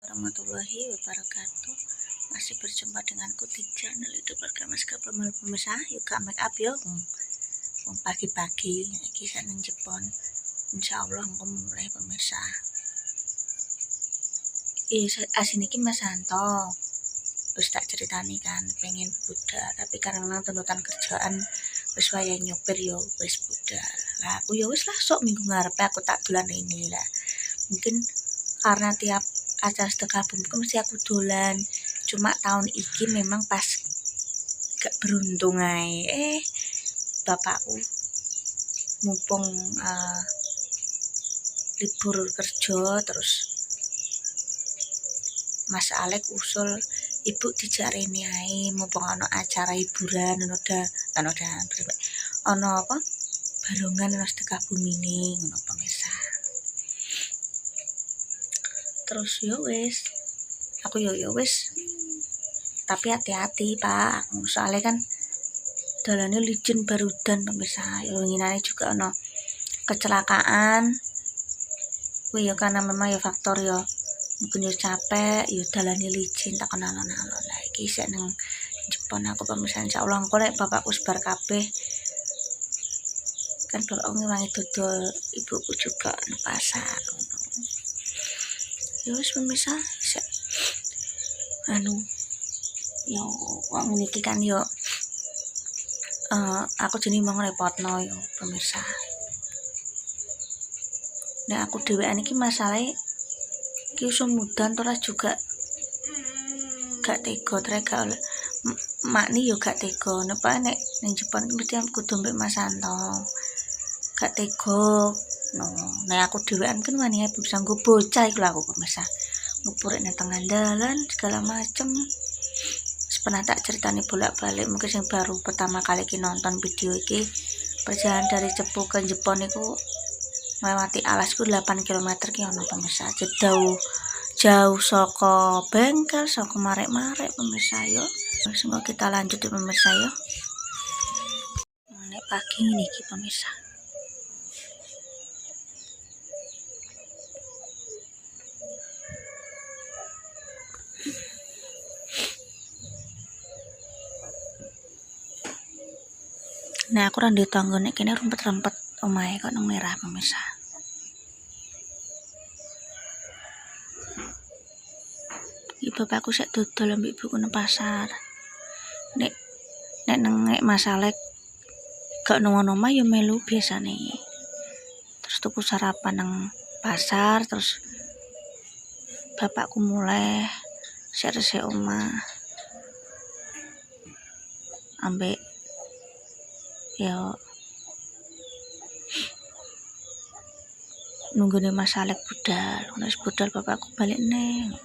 Warahmatullahi wabarakatuh. Masih berjumpa denganku di channel Hidup Keluarga Mas Pemal pemirsa. Yuk gak make up yo. Pagi-pagi iki seneng Jepon. Insyaallah engko mulai pemirsa. Asin iki Mas Santo. Terus tak ceritani kan pengen budal, tapi karena tuntutan kerjaan wis wayahe nyopir yo wis budal. Lah aku yo wis lah sok minggu ngarepe aku tak dolan ini lah. Mungkin karena tiap acara sedekah bumi mesti aku dolan, cuma tahun iki memang pas gak beruntung ae bapakku mumpung libur kerja, terus Mas Alek usul ibu dijareni ae mumpung ana acara hiburan ono apa barongan ana sedekah bumi ning ngono pemirsa. Terus yo wis aku yo wis, tapi hati-hati Pak, soalnya kan dalannya licin barudan pemirsa. Yo winginane juga ono kecelakaan kuwi yo karena memang yo faktor yo mungkin yo capek yo dalannya licin tak alon-alon. Lah iki sik nang Jepon aku pemirsa, insyaallah engko lek bapakku sebar kabeh kan bapakku ngewangi dodol, ibuku juga nang pasar. Yo wis pemirsa, yo wong niki kan yo aku jenenge mau ngrepotno yo pemirsa. Nah aku dhewean iki masalahe iki mudan ora juga gak tega trek oleh makni yo gak tega nepa nek ning Jepon mesti kudu mbek Mas Santo gak tega no. Nek aku dhewean kan wani bisa nggo bocah iku lho aku pemirsa ngupurek nang tengah dalan segala macem. Pernah tak ceritani bolak-balik, mungkin yang baru pertama kali nonton video iki, perjalanan dari Cepu ke Jepon itu melewati alasku 8 km ki ono pemirsa. Jauh saka bengkel, saka marek-marek pemirsa yo. Semoga kita lanjut ya pemirsa yo. Nek pagi ini ki pemirsa. Nah aku randi tangga nek kene rumpet-rumpet omahe kok nang merah pemirsa. Bapakku sek dodol ambek ibuku nang pasar. Nek Mas Alek gak nang omah ya melu biasane. Terus tuku sarapan nang pasar, terus bapakku mulai resik omah. Ambek ya nunggune Mas Alek budal. Wis budal bapakku balik neng.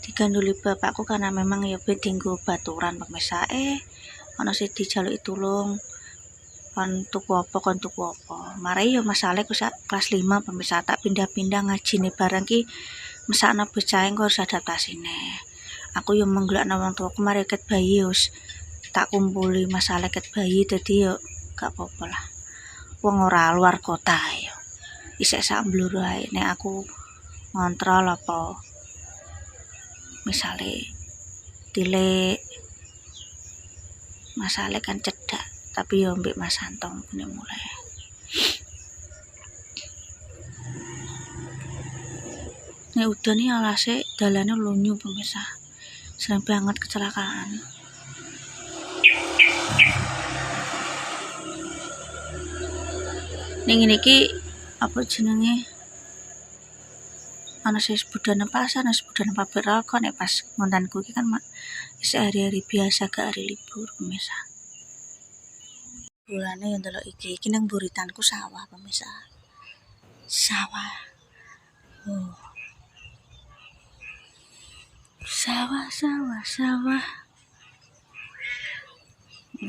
Diganduli bapakku karena memang ya dinggo baturan pemirsa. Ana sing dijaluki tulung kon tuku apa. Mari ya Mas Alek wis kelas 5 pemirsa, tak pindah-pindah ngajine barang ki mesakno bocah engko harus adaptasine. Aku yo menggelakno wong tuaku mari ket bayi wis tak kumpuli Mas Alek ket bayi dadi yo gak apa-apa lah. Wong ora luar kota yo. Isek sak mbluru ae nek aku ngontrol apa misale tilik Mas Alek kan cedak tapi yo mbek Mas Santong ini mulai nek udan nih alase dalane lunyu pemirsa, sering banget kecelakaan. Ning ngene iki apa jenenge ana sing budal nang pasar, ana sing budal nang pabrik rokok. Nek pas ngontanku iki kan wis hari-hari biasa gak hari libur pemirsa. Bulane yang delok iki nang buritanku sawah pemirsa. Sawah. Sawah.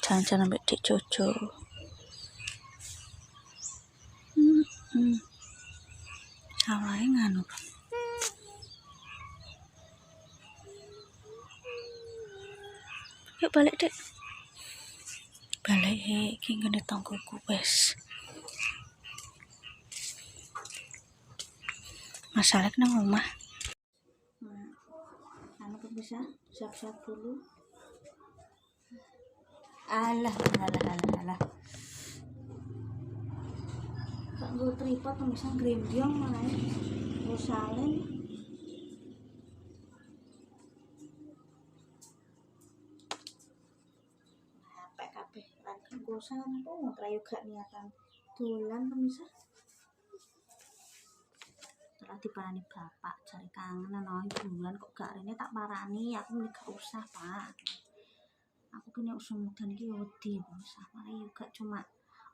Jangan ambek Dik Jojo. Sawahe nganu. Yuk balik Dek. Balik iki ngene tanggoku wis. masalah nang omah. Anu pemirsa, siap-siap dulu. Alah. Kak nggo tripod pemirsa grembyong malah usalen. PKB lan nggo sampung rayo gak niatan dolan pemirsa. Telah diparani bapak jare kangen ana bulan kok gak rene tak parani aku muni gak usah Pak. Aku kene usum mudan iki wedi pemirsa. Mari gak cuma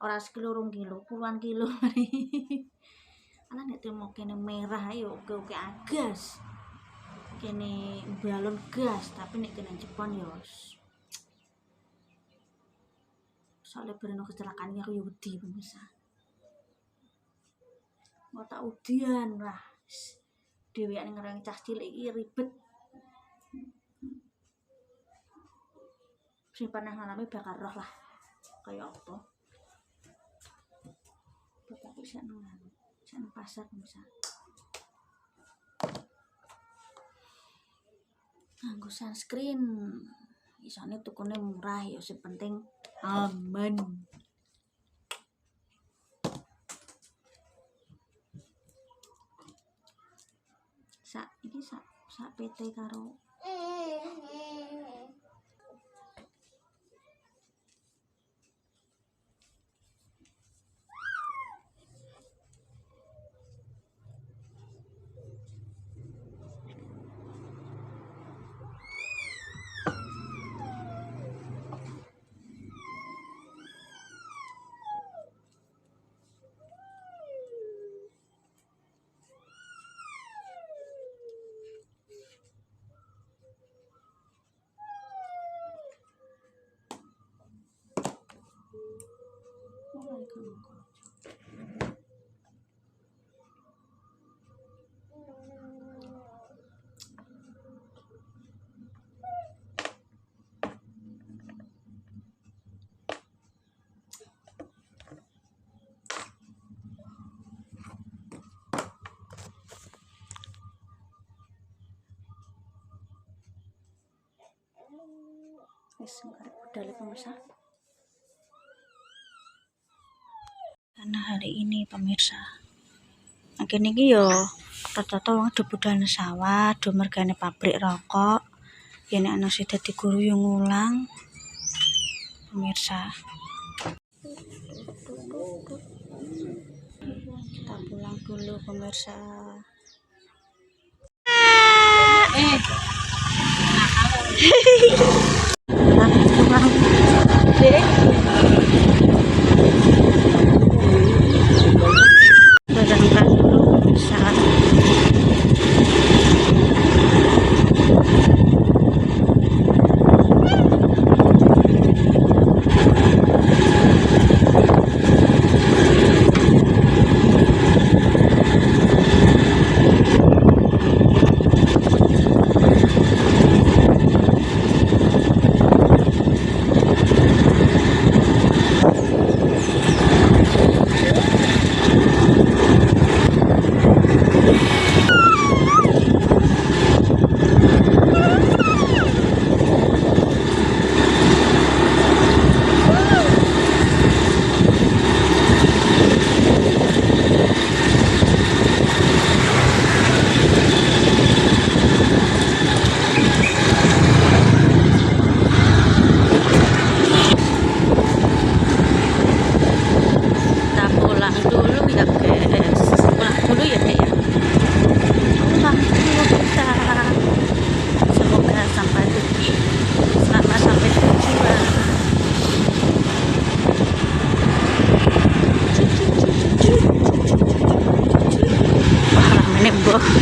ora sekilo 2 kilo, puluhan kilo. Ala nek temo kene merah ayo oke agas. Kene balon gas tapi nek kene Jepang ya soalnya berenang kecelakaan aku ya wedi pemirsa. Mau tak udian lah dhewean ngerang cah cilik iki ribet. Sing pernah ngalami bakal roh lah kaya apa. Bapak bisa nang pasar pemirsa. Nganggo sunscreen. Isane tukune murah ya sing penting aman. Sak PT karo wis ngarep budal pemirsa. Karena hari ini pemirsa mungkin iki yo rata-rata wong do budal nang sawah, do mergane pabrik rokok. Yen ana sing dadi guru yo ngulang pemirsa. Kita pulang dulu pemirsa. Berangkat dulu pemirsa. Boh.